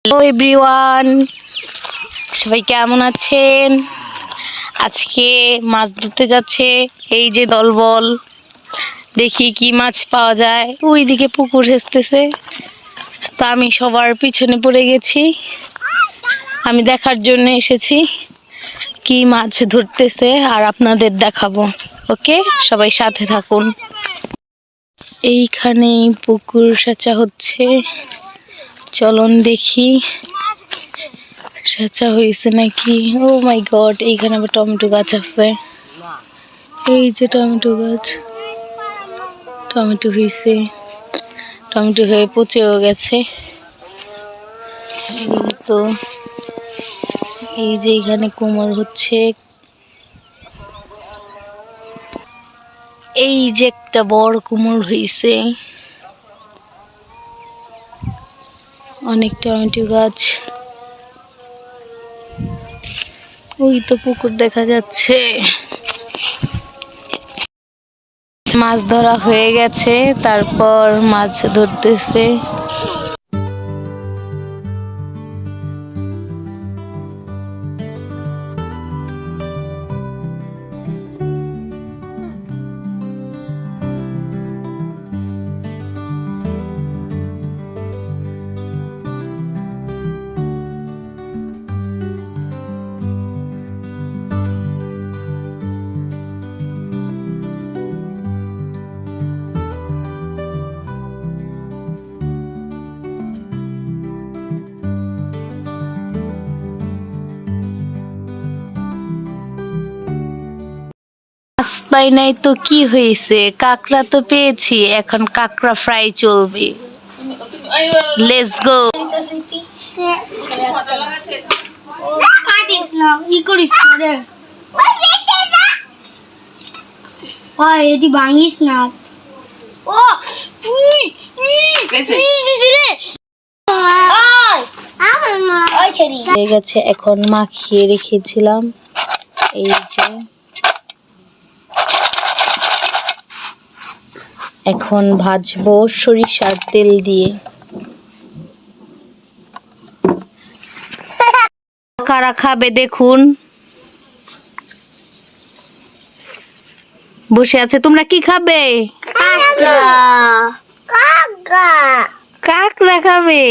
Hello everyone, সবাই কেমন আছেন? আজকে মাছ ধরতে যাচ্ছে এই যে দলবল। দেখি কি মাছ পাওয়া যায়। ওইদিকে পুকুর হেসতেছে, তো আমি সবার পিছনে পড়ে গেছি। আমি দেখার জন্য এসেছি কি মাছ ধরতেছে, আর আপনাদের দেখাবো। ওকে, সবাই সাথে থাকুন। এইখানে পুকুর সেচা হচ্ছে, চলুন দেখি সেচা হয়েছে নাকি। ও মাই গড, এইখানে আবার টমেটো গাছ আছে। এই যে টমেটো গাছ, টমেটো হয়েছে, টমেটো হয়ে পচেও গেছে। এই তো এই যে এখানে কুমড় হচ্ছে। এই যে একটা বড় কুমড় হয়েছে, অনেক টমেটো গাছ। ওই তো পুকুর দেখা যাচ্ছে। মাছ ধরা হয়ে গেছে, তারপর মাছ ধরতেছে। মাছ পাই নাই তো কি হয়েছে, কাঁকড়া তো পেয়েছি, এখন কাঁকড়া ফ্রাই চলবে। Let's go. এটি ভাঙিস না। ও হয়ে গেছে, এখন মাখিয়ে রেখেছিলাম। এই যে এখন ভাজবো সরিষার তেল দিয়ে। কারা খাবে দেখুন, বসে আছে। তোমরা কি খাবে? কাঁকড়া খাবে?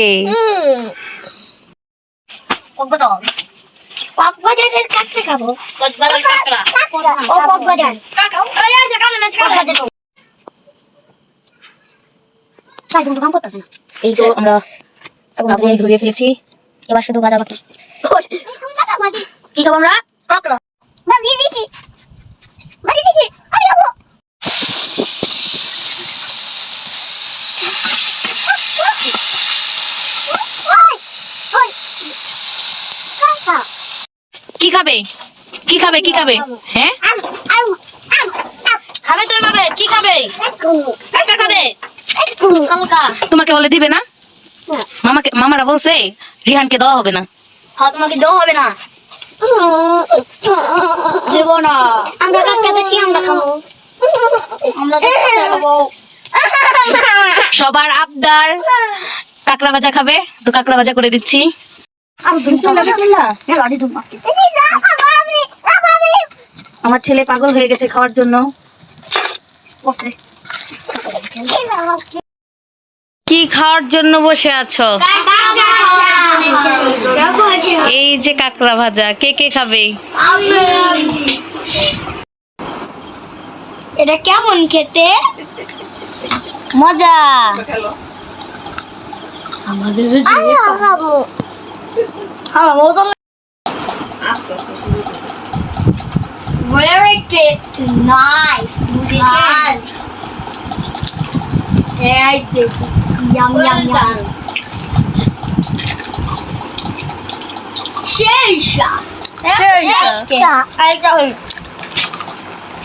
কক্সবাজারের কাঁকড়া খাবো। এই তো আমরা আগুন ধরিয়ে ফেলেছি, এবার শুধু ভাজা বাকি। কি খাবো আমরা? কাঁকড়া। কি খাবে? কি খাবে? কি খাবে? হ্যাঁ, খাবে তো এভাবে। কি খাবে? কাঁকড়া খাবে। কাঁকড়া তোমাকে বলে দিবে না? মামারা বলছে রিহানকে দেওয়া হবে না। হ্যাঁ, তোমাকে দেওয়া হবে না। দেব না। আমরা কাঁকড়া দেছি, আমরা খাবো। আমরা তো খাবো। সবার আবদার কাঁকড়া ভাজা খাবে, তো কাঁকড়া ভাজা করে দিচ্ছি। আমার ছেলে পাগল হয়ে গেছে খাওয়ার জন্য। কি খাওয়ার জন্য বসে আছো? এই যে কাঁকড়া ভাজা, কে কে খাবে? এটা কেমন খেতে? মজা। আমাদের খাবো। Very tasty, nice. Yum yum yum. Sheisha.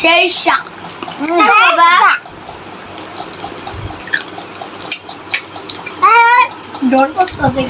Sheisha. Don't put the